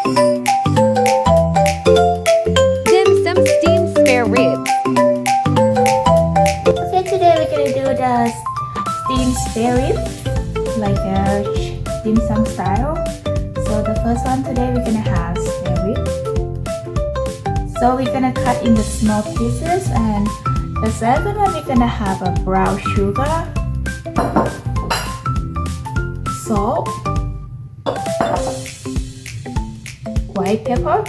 Dim sum steamed spare ribs. Okay, today we're gonna do the steamed spare rib, like a dim sum style. So the first one today we're gonna have spare rib. So we're gonna cut in the small pieces, and the second one we're gonna have a brown sugar, salt, white pepper,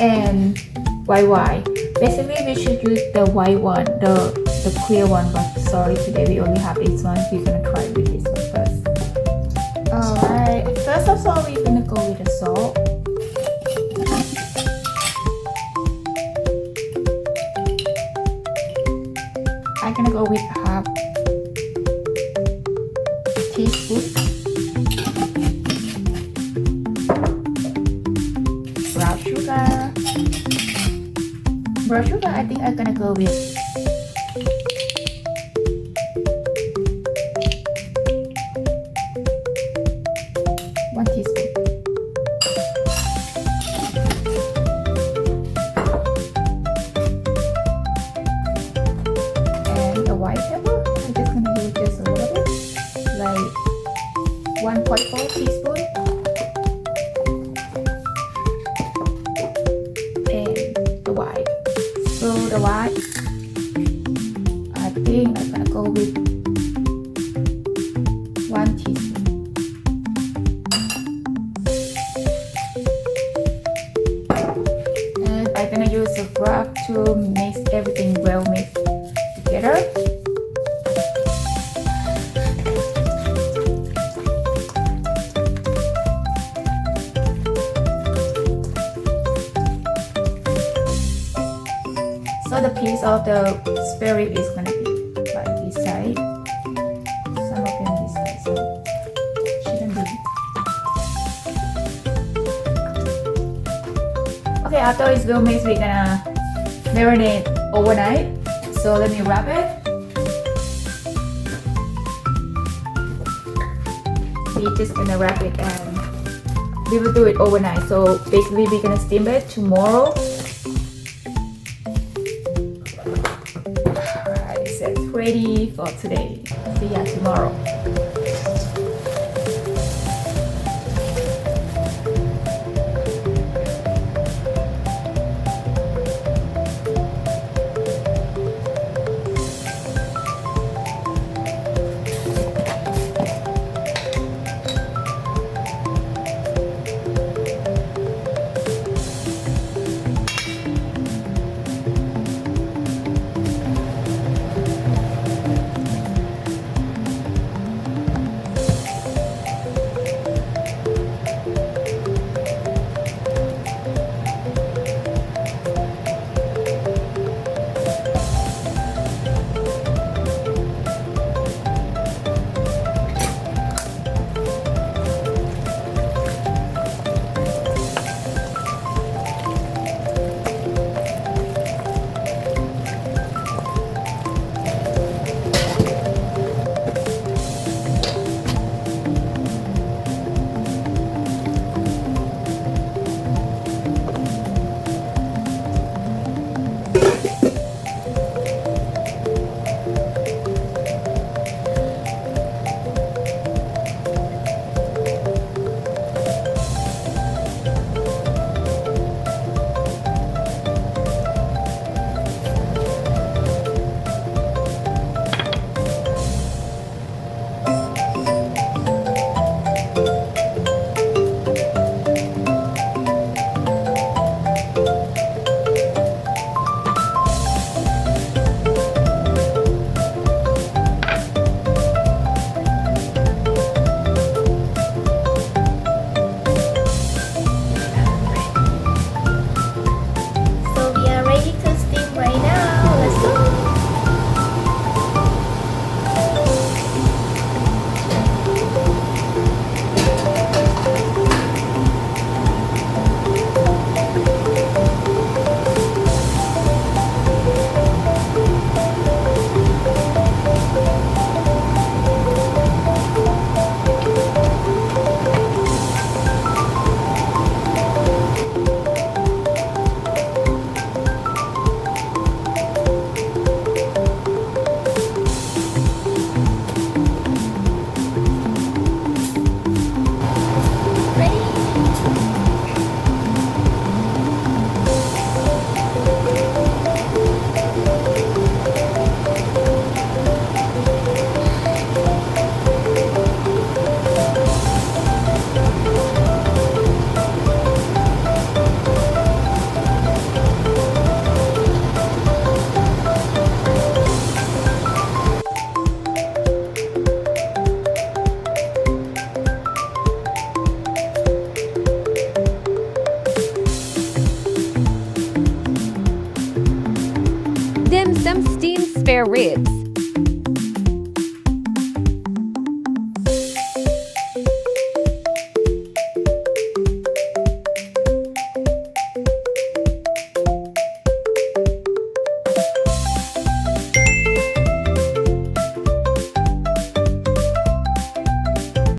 and white wine. Basically, we should use the white one, the clear one, but sorry, today we only have this one. We're gonna try with this one first. Alright, first of all, we're gonna go with the salt. I'm gonna go with half teaspoon. Brown sugar. Brown sugar, I think I'm gonna go with 1 teaspoon. And the white pepper, I'm just gonna use just a little bit, like 1.4 teaspoon. The white. So the white, I think I'm gonna go with 1 teaspoon. And I'm gonna use a grab to mix everything well mixed together. So the piece of the spare rib is gonna be like this side, some of them this side, so shouldn't be. Okay, after it's well mixed, we're gonna marinate overnight. So let me wrap it. We're just gonna wrap it and we will do it overnight. So basically, we're gonna steam it tomorrow. Ready for today. See ya tomorrow. ribs.